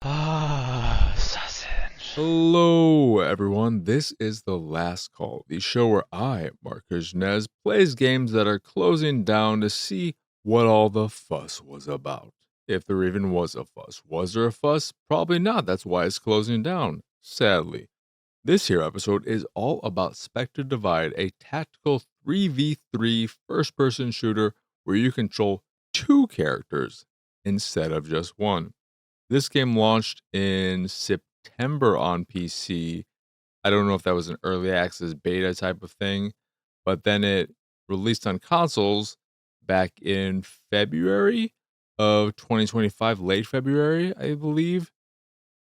Sausage. Hello, everyone. This is The Last Call, the show where I, Marcus Nez, plays games that are closing down to see what all the fuss was about. If there even was a fuss. Was there a fuss? Probably not. That's why it's closing down, sadly. This here episode is all about Spectre Divide, a tactical 3v3 first person shooter where you control two characters instead of just one. This game launched in September on PC. I don't know if that was an early access beta type of thing, but then it released on consoles back in February of 2025, late February, I believe,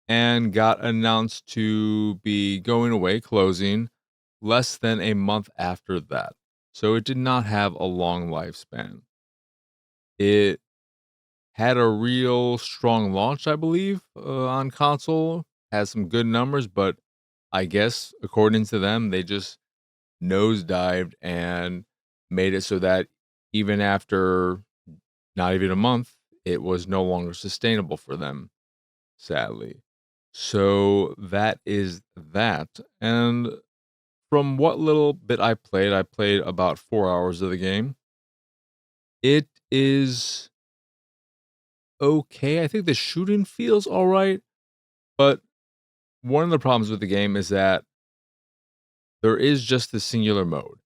and got announced to be going away, closing less than a month after that. So it did not have a long lifespan. It had a real strong launch, I believe, on console. Has some good numbers, but I guess according to them, they just nosedived and made it so that even after not even a month, it was no longer sustainable for them, sadly. So that is that. And from what little bit I played about 4 hours of the game. It is okay. I think the shooting feels all right. But one of the problems with the game is that there is just the singular mode.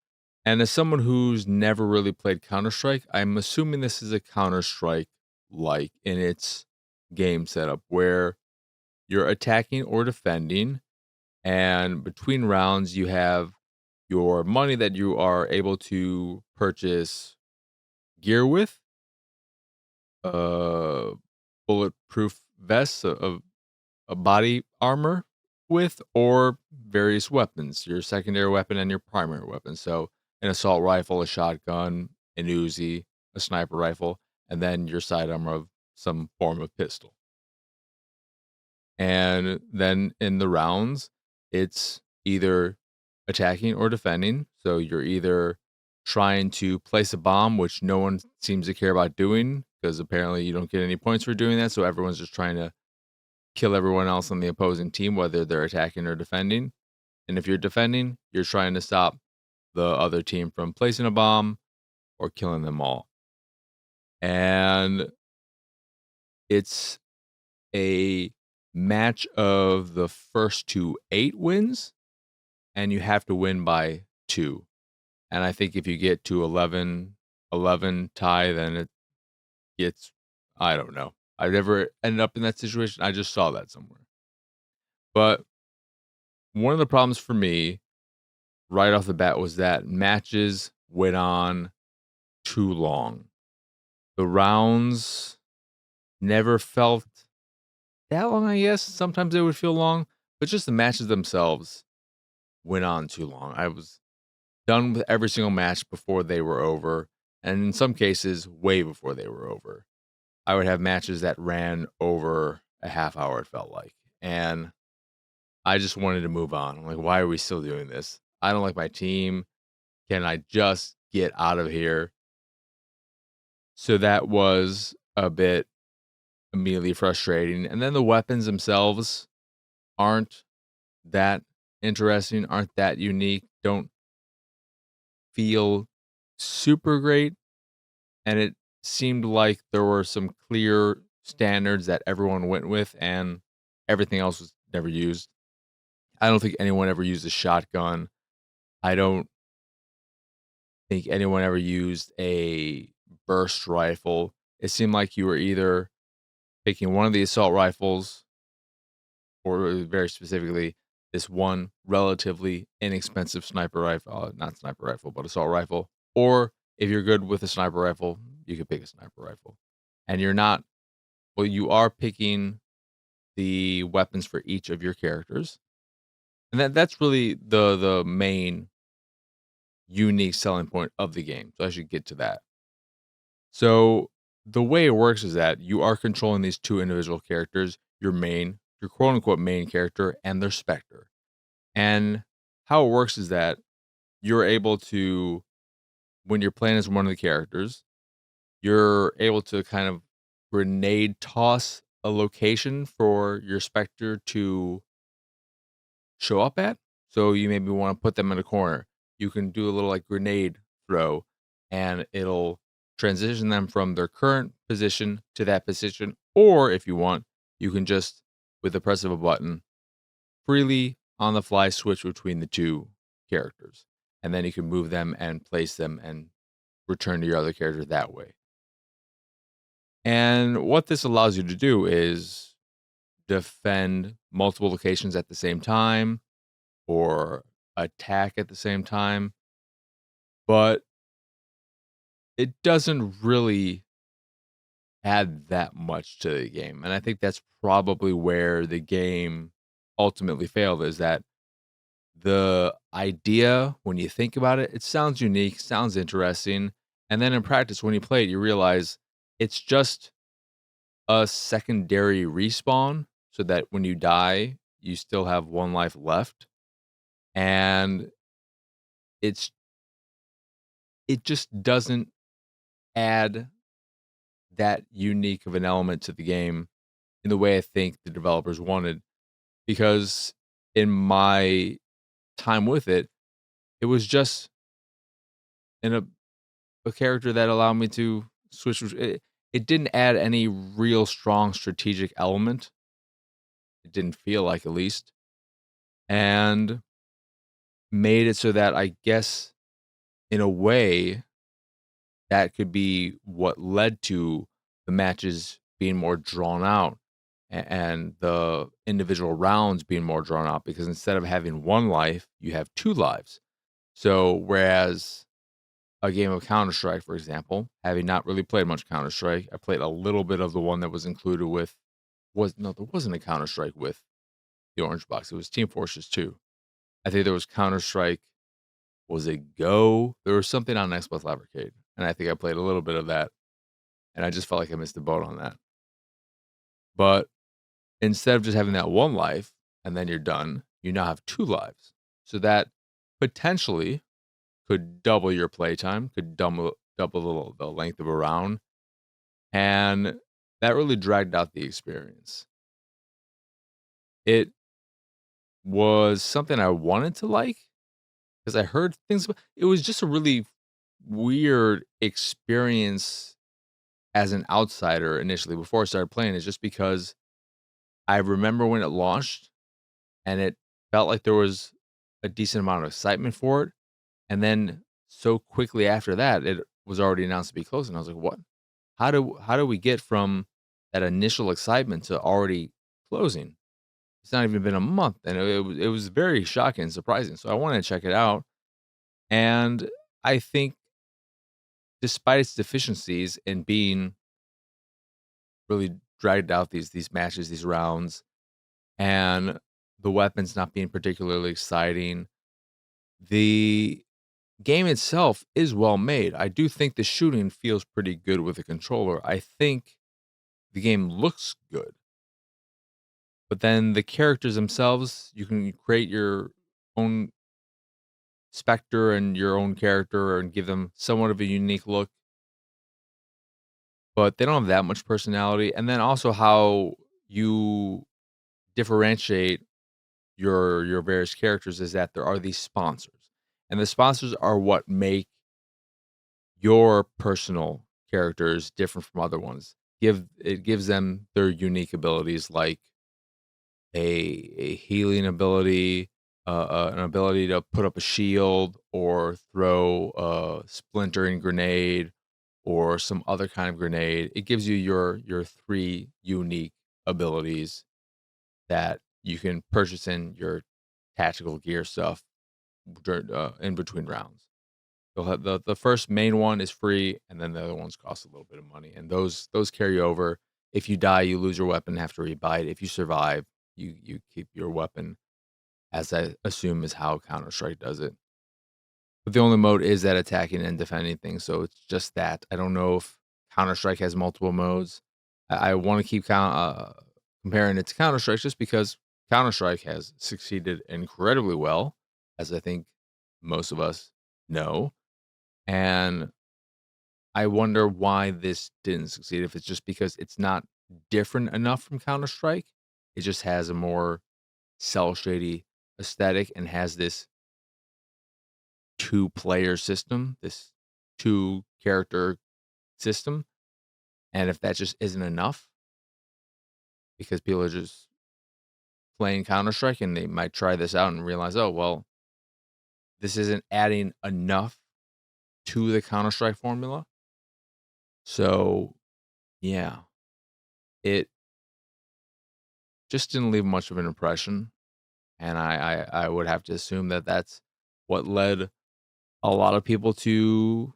And as someone who's never really played Counter Strike, I'm assuming this is a Counter Strike like in its game setup where you're attacking or defending. And between rounds, you have your money that you are able to purchase gear with, uh, bulletproof vests of a body armor with, or various weapons, your secondary weapon and your primary weapon. So an assault rifle, a shotgun, an Uzi, a sniper rifle, and then your side armor of some form of pistol. And then in the rounds, it's either attacking or defending. So you're either trying to place a bomb, which no one seems to care about doing because apparently you don't get any points for doing that. So everyone's just trying to kill everyone else on the opposing team, whether they're attacking or defending. And if you're defending, you're trying to stop the other team from placing a bomb or killing them all. And it's a match of the first to 8 wins, and you have to win by 2. And I think if you get to 11 tie, then it gets, I don't know. I've never ended up in that situation. I just saw that somewhere. But one of the problems for me right off the bat was that matches went on too long. The rounds never felt that long, I guess. Sometimes they would feel long, but just the matches themselves went on too long. I was done with every single match before they were over, and in some cases, way before they were over. I would have matches that ran over a half hour, it felt like. And I just wanted to move on. I'm like, why are we still doing this? I don't like my team. Can I just get out of here? So that was a bit immediately frustrating. And then the weapons themselves aren't that interesting, aren't that unique, don't feel super great. And it seemed like there were some clear standards that everyone went with, and everything else was never used. I don't think anyone ever used a shotgun. I don't think anyone ever used a burst rifle. It seemed like you were either picking one of the assault rifles or very specifically this one relatively inexpensive sniper rifle, not sniper rifle, but assault rifle. Or if you're good with a sniper rifle, you can pick a sniper rifle. And you're not, well, you are picking the weapons for each of your characters. And that's really the main unique selling point of the game. So I should get to that. So the way it works is that you are controlling these two individual characters, your quote unquote main character and their Spectre. And how it works is that you're able to, when you're playing as one of the characters, you're able to kind of grenade toss a location for your Spectre to show up at. So you maybe want to put them in a corner. You can do a little like grenade throw, and it'll transition them from their current position to that position. Or if you want, you can just, with the press of a button, freely on the fly switch between the two characters. And then you can move them and place them and return to your other character that way. And what this allows you to do is defend multiple locations at the same time or attack at the same time, but it doesn't really add that much to the game. And I think that's probably where the game ultimately failed, is that the idea, when you think about it, it sounds unique, sounds interesting. And then in practice, when you play it, you realize it's just a secondary respawn so that when you die, you still have one life left. And it's it just doesn't add that unique of an element to the game in the way I think the developers wanted. Because in my time with it, it was just in a character that allowed me to switch. It didn't add any real strong strategic element. It didn't feel like, at least, and made it so that I guess in a way that could be what led to the matches being more drawn out and the individual rounds being more drawn out, because instead of having one life, you have two lives. So whereas a game of Counter-Strike, for example, having not really played much Counter-Strike, I played a little bit of the one that was included with was no, there wasn't a Counter-Strike with the orange box. It was Team Fortress 2. I think there was Counter-Strike. Was it Go? There was something on Xbox Live Arcade, and I think I played a little bit of that, and I just felt like I missed the boat on that. But instead of just having that one life and then you're done, you now have two lives. So that potentially could double your playtime, could double the length of a round, and that really dragged out the experience. It was something I wanted to like because I heard things. It was just a really weird experience as an outsider initially before I started playing. Is just because I remember when it launched and it felt like there was a decent amount of excitement for it, and then so quickly after that, it was already announced to be closing. I was like, "What? How do we get from that initial excitement to already closing?" It's not even been a month, and it was very shocking and surprising. So I wanted to check it out, and I think despite its deficiencies in being really dragged out these matches, these rounds, and the weapons not being particularly exciting, the game itself is well made. I do think the shooting feels pretty good with the controller. I think the game looks good. But then the characters themselves, you can create your own Spectre and your own character and give them somewhat of a unique look, but they don't have that much personality. And then also how you differentiate your various characters is that there are these sponsors. And the sponsors are what make your personal characters different from other ones. It gives them their unique abilities, like a healing ability, an ability to put up a shield or throw a splintering grenade or some other kind of grenade. It gives you your three unique abilities that you can purchase in your tactical gear stuff in between rounds. You'll have the first main one is free, and then the other ones cost a little bit of money, and those carry over. If you die, you lose your weapon, have to rebuy it. If you survive, you keep your weapon, as I assume is how Counter Strike does it. But the only mode is that attacking and defending things, so it's just that. I don't know if Counter Strike has multiple modes. I want to keep comparing it to Counter Strike just because Counter Strike has succeeded incredibly well, as I think most of us know. And I wonder why this didn't succeed, if it's just because it's not different enough from Counter-Strike. It just has a more cell shady aesthetic and has this two-player system, this two-character system. And if that just isn't enough, because people are just playing Counter-Strike and they might try this out and realize, oh, well, this isn't adding enough to the Counter-Strike formula. So, yeah, it just didn't leave much of an impression. And I would have to assume that that's what led a lot of people to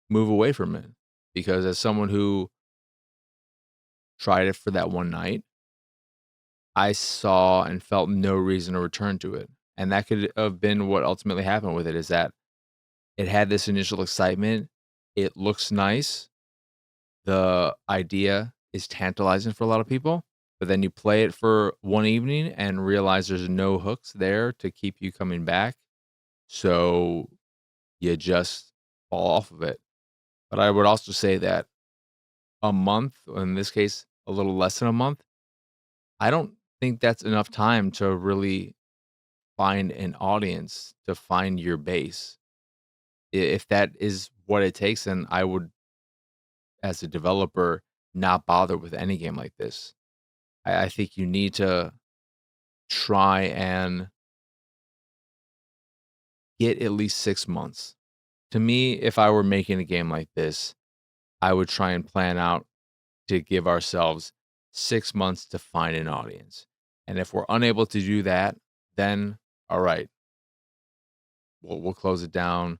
move away from it. Because as someone who tried it for that one night, I saw and felt no reason to return to it. And that could have been what ultimately happened with it is that it had this initial excitement. It looks nice. The idea is tantalizing for a lot of people, but then you play it for one evening and realize there's no hooks there to keep you coming back. So you just fall off of it. But I would also say that a month, in this case, a little less than a month, I don't think that's enough time to really find an audience, to find your base. If that is what it takes, then I would, as a developer, not bother with any game like this. I think you need to try and get at least 6 months. To me, if I were making a game like this, I would try and plan out to give ourselves 6 months to find an audience. And if we're unable to do that, then all right, we'll close it down.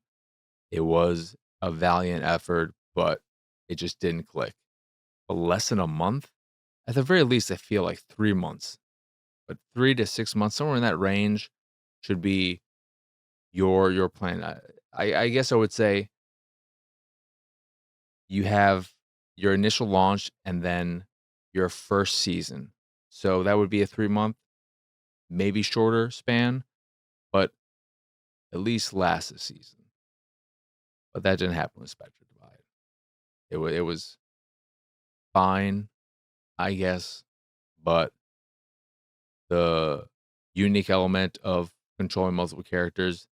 It was a valiant effort, but it just didn't click. But less than a month, at the very least, I feel like 3 months, but 3 to 6 months, somewhere in that range, should be your plan. I guess I would say you have your initial launch and then your first season. So that would be a 3 month, maybe shorter span, but at least last a season. But that didn't happen with Spectre Divide. It was fine, I guess, but the unique element of controlling multiple characters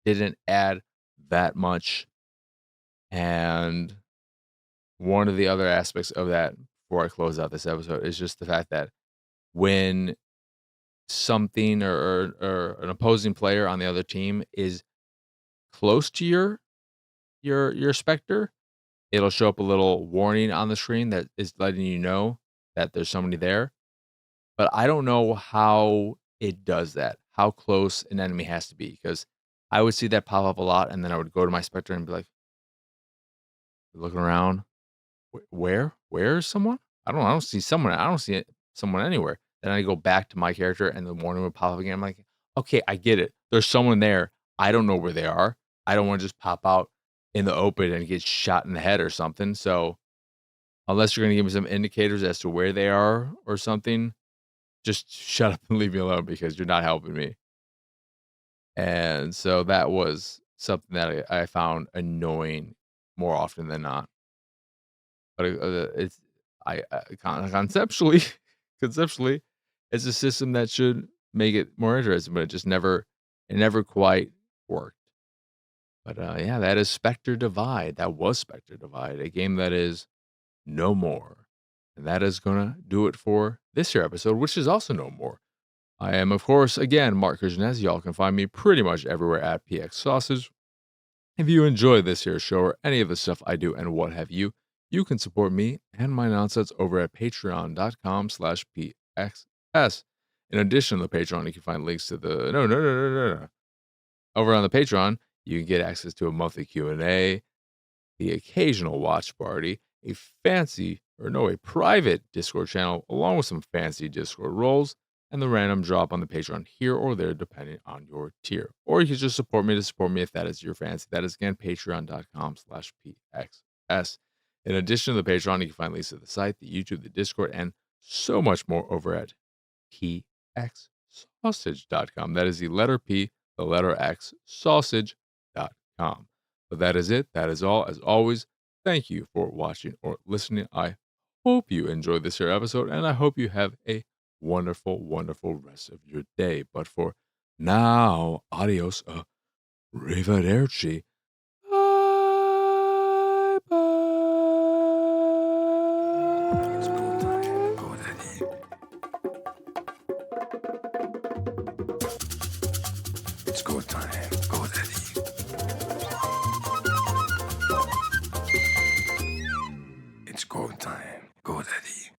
didn't add that much. And one of the other aspects of that, before I close out this episode, is just the fact that when something or an opposing player on the other team is close to your Spectre, it'll show up a little warning on the screen that is letting you know that there's somebody there. But I don't know how it does that, how close an enemy has to be, because I would see that pop up a lot, and then I would go to my Spectre and be like, looking around, where? Where is someone? I don't see someone. I don't see someone anywhere." Then I go back to my character, and the warning would pop up again. I'm like, "Okay, I get it. There's someone there. I don't know where they are. I don't wanna just pop out in the open and get shot in the head or something, so unless you're gonna give me some indicators as to where they are or something, just shut up and leave me alone because you're not helping me." And so that was something that I found annoying more often than not. But, it's conceptually conceptually, it's a system that should make it more interesting, but it never quite worked. But, yeah, that is Spectre Divide. That was Spectre Divide, a game that is no more. And that is gonna do it for this here episode, which is also no more. I am, of course, again, Mark Kirchnez. Y'all can find me pretty much everywhere at PX Sausage. If you enjoy this here show or any of the stuff I do and what have you, you can support me and my nonsense over at patreon.com/PXS. In addition to the Patreon, you can find links to the no. Over on the Patreon, you can get access to a monthly Q&A, the occasional watch party, a private Discord channel, along with some fancy Discord roles, and the random drop on the Patreon here or there, depending on your tier. Or you can just support me to support me if that is your fancy. That is, again, patreon.com/PXS. In addition to the Patreon, you can find links to the site, the YouTube, the Discord, and so much more over at pxsausage.com. That is the letter P, the letter X, sausage.com. But that is it. That is all. As always, thank you for watching or listening. I hope you enjoyed this here episode, and I hope you have a wonderful, wonderful rest of your day. But for now, adios, arrivederci. Bye It's bye. go time. Go daddy. It's go time. Go daddy. It's go time. Go daddy.